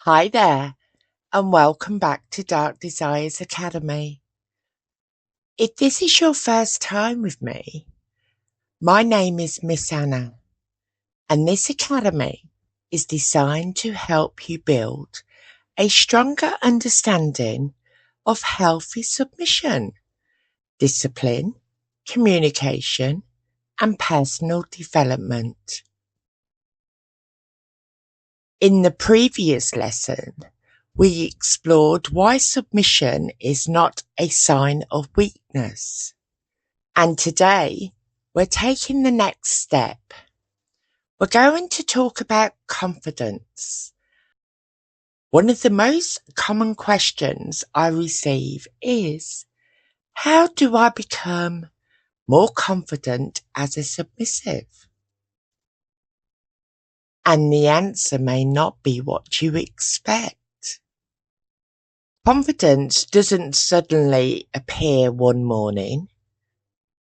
Hi there, and welcome back to Dark Desires Academy. If this is your first time with me, my name is Miss Anna, and this academy is designed to help you build a stronger understanding of healthy submission, discipline, communication, and personal development. In the previous lesson, we explored why submission is not a sign of weakness. And today, we're taking the next step. We're going to talk about confidence. One of the most common questions I receive is, how do I become more confident as a submissive? And the answer may not be what you expect. Confidence doesn't suddenly appear one morning.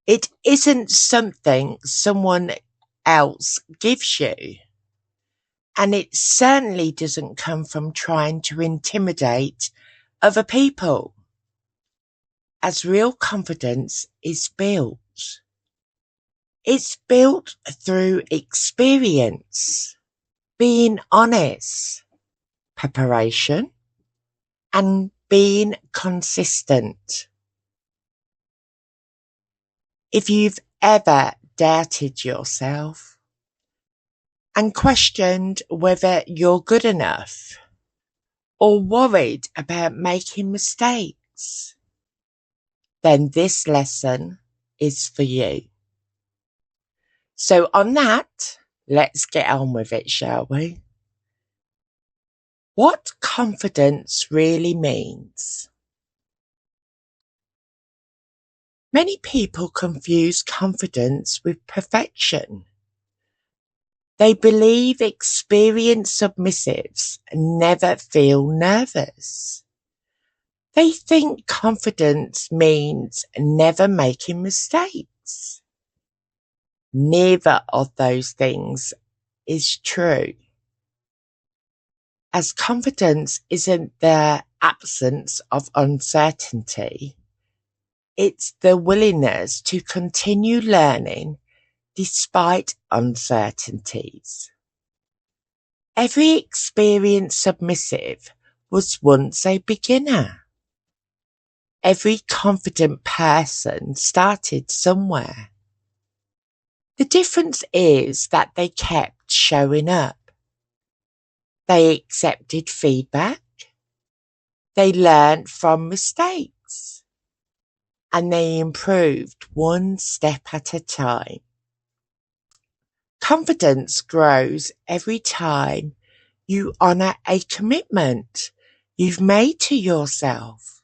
It isn't something someone else gives you. And it certainly doesn't come from trying to intimidate other people. As real confidence is built. It's built through experience, being honest, preparation, and being consistent. If you've ever doubted yourself and questioned whether you're good enough or worried about making mistakes, then this lesson is for you. So on that, let's get on with it, shall we? What confidence really means. Many people confuse confidence with perfection. They believe experienced submissives never feel nervous. They think confidence means never making mistakes. Neither of those things is true. As confidence isn't the absence of uncertainty, it's the willingness to continue learning despite uncertainties. Every experienced submissive was once a beginner. Every confident person started somewhere. The difference is that they kept showing up. They accepted feedback. They learned from mistakes. And they improved one step at a time. Confidence grows every time you honor a commitment you've made to yourself.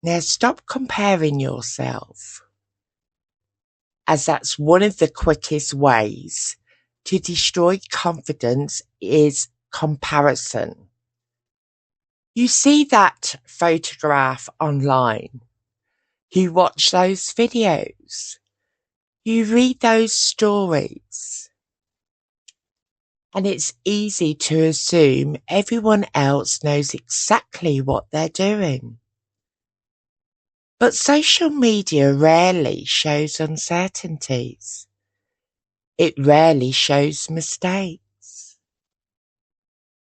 Now stop comparing yourself, as that's one of the quickest ways to destroy confidence is comparison. You see that photograph online. You watch those videos. You read those stories. And it's easy to assume everyone else knows exactly what they're doing. But social media rarely shows uncertainties. It rarely shows mistakes.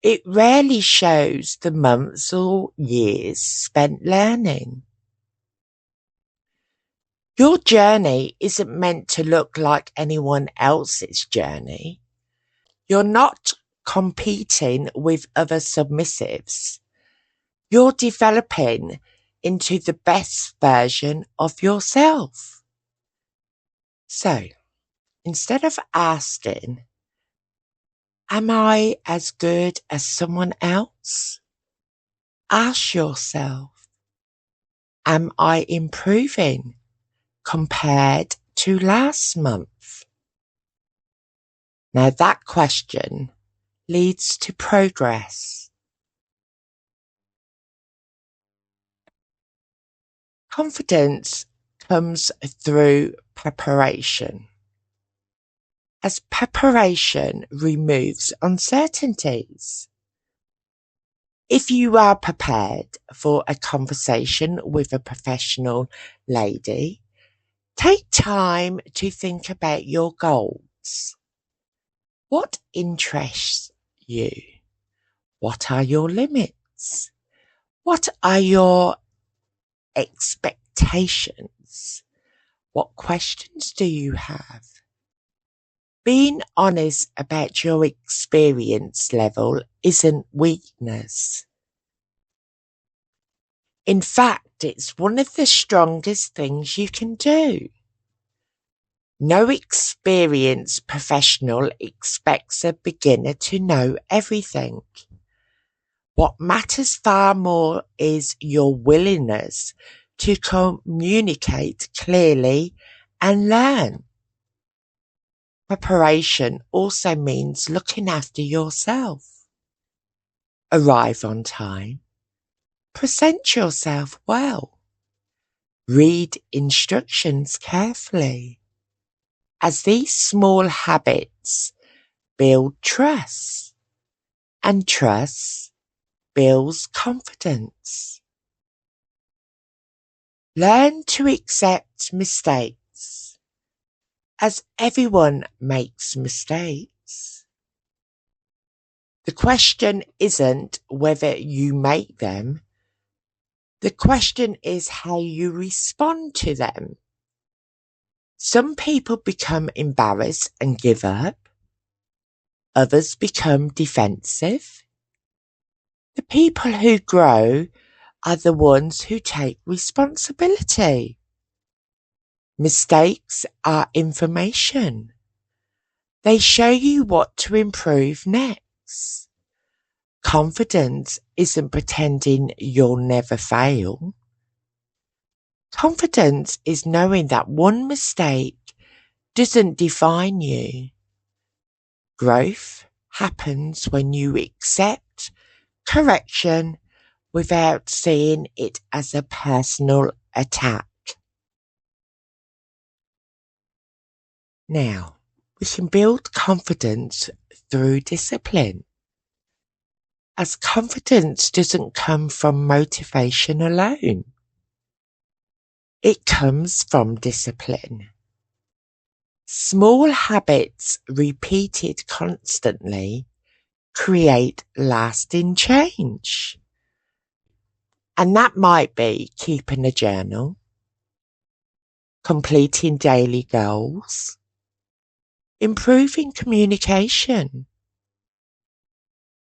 It rarely shows the months or years spent learning. Your journey isn't meant to look like anyone else's journey. You're not competing with other submissives. You're developing into the best version of yourself. So, instead of asking, am I as good as someone else? Ask yourself, am I improving compared to last month? Now that question leads to progress. Confidence comes through preparation. as preparation removes uncertainties. If you are prepared for a conversation with a professional lady, take time to think about your goals. What interests you? What are your limits? What are your expectations? What questions do you have? Being honest about your experience level isn't weakness. In fact, it's one of the strongest things you can do. No experienced professional expects a beginner to know everything. What matters far more is your willingness to communicate clearly and learn. Preparation also means looking after yourself. Arrive on time. Present yourself well. Read instructions carefully, as these small habits build trust, and trust builds confidence. Learn to accept mistakes, as everyone makes mistakes. The question isn't whether you make them. The question is how you respond to them. Some people become embarrassed and give up. Others become defensive. The people who grow are the ones who take responsibility. Mistakes are information. They show you what to improve next. Confidence isn't pretending you'll never fail. Confidence is knowing that one mistake doesn't define you. Growth happens when you accept correction without seeing it as a personal attack. Now, we can build confidence through discipline, as confidence doesn't come from motivation alone. It comes from discipline. Small habits repeated constantly create lasting change. And that might be keeping a journal, completing daily goals, improving communication,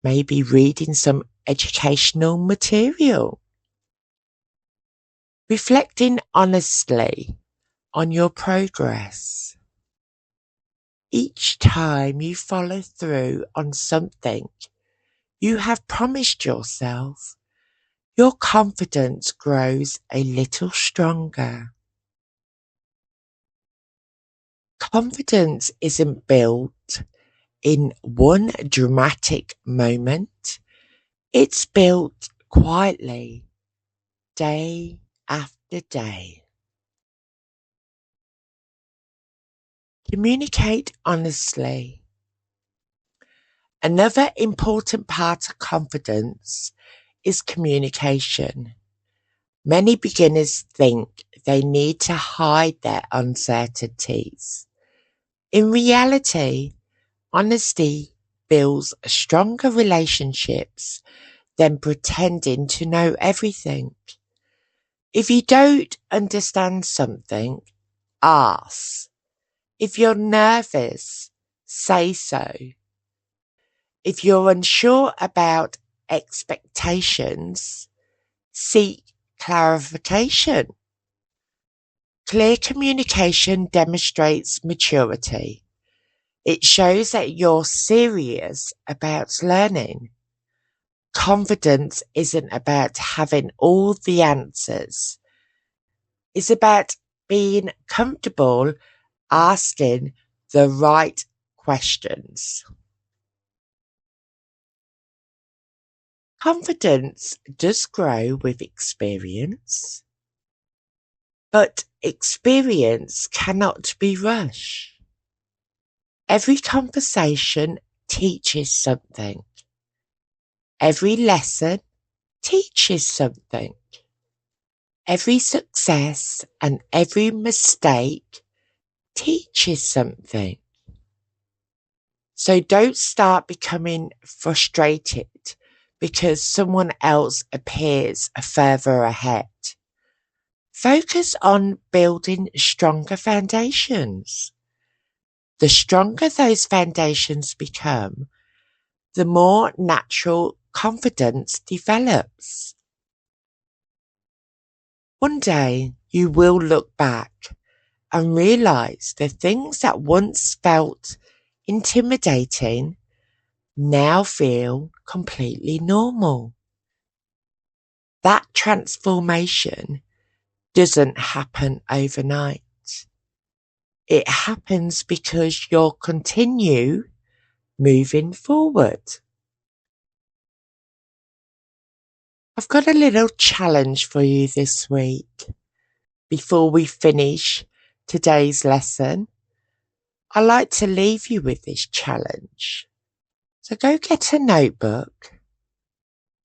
maybe reading some educational material, reflecting honestly on your progress. Each time you follow through on something you have promised yourself, your confidence grows a little stronger. Confidence isn't built in one dramatic moment. It's built quietly, day after day. Communicate honestly. Another important part of confidence is communication. Many beginners think they need to hide their uncertainties. In reality, honesty builds stronger relationships than pretending to know everything. If you don't understand something, ask. If you're nervous, say so. If you're unsure about expectations, seek clarification. Clear communication demonstrates maturity. It shows that you're serious about learning. Confidence isn't about having all the answers. It's about being comfortable asking the right questions. Confidence does grow with experience, but experience cannot be rushed. Every conversation teaches something. Every lesson teaches something. Every success and every mistake teaches something. So don't start becoming frustrated because someone else appears further ahead. Focus on building stronger foundations. The stronger those foundations become, the more natural confidence develops. One day you will look back and realize the things that once felt intimidating now feel completely normal. That transformation doesn't happen overnight. It happens because you'll continue moving forward. I've got a little challenge for you this week. Before we finish today's lesson, I like to leave you with this challenge. So go get a notebook,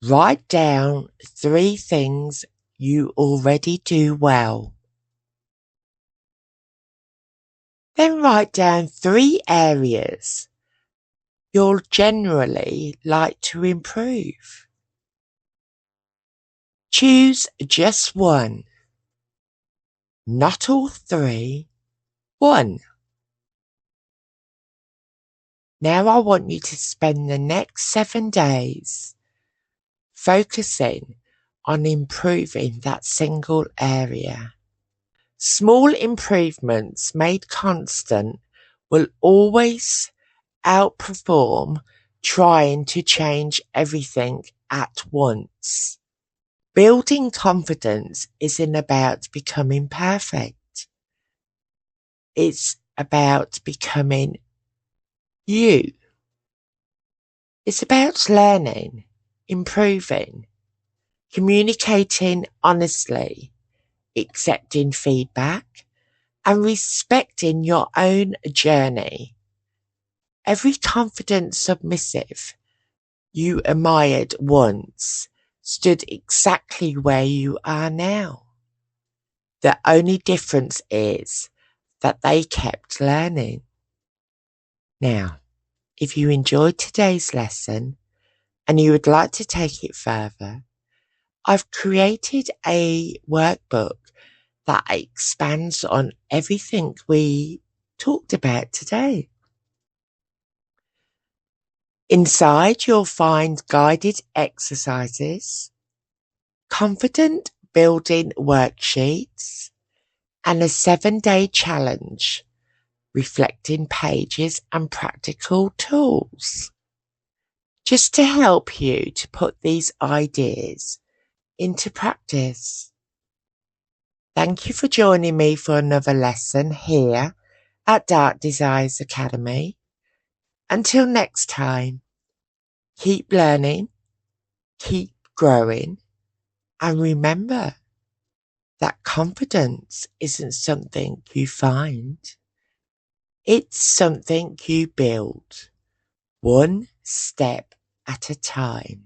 write down 3 things you already do well. Then write down 3 areas you'll generally like to improve. Choose just one, not all 3, one. Now I want you to spend the next 7 days focusing on improving that single area. Small improvements made constant will always outperform trying to change everything at once. Building confidence isn't about becoming perfect. It's about becoming you. It's about learning, improving, communicating honestly, accepting feedback, and respecting your own journey. Every confident submissive you admired once stood exactly where you are now. The only difference is that they kept learning. Now, if you enjoyed today's lesson and you would like to take it further, I've created a workbook that expands on everything we talked about today. Inside, you'll find guided exercises, confident building worksheets, and a 7-day challenge, reflecting pages and practical tools, just to help you to put these ideas into practice. Thank you for joining me for another lesson here at Dark Desires Academy. Until next time, keep learning, keep growing, and remember that confidence isn't something you find. It's something you build, one step at a time.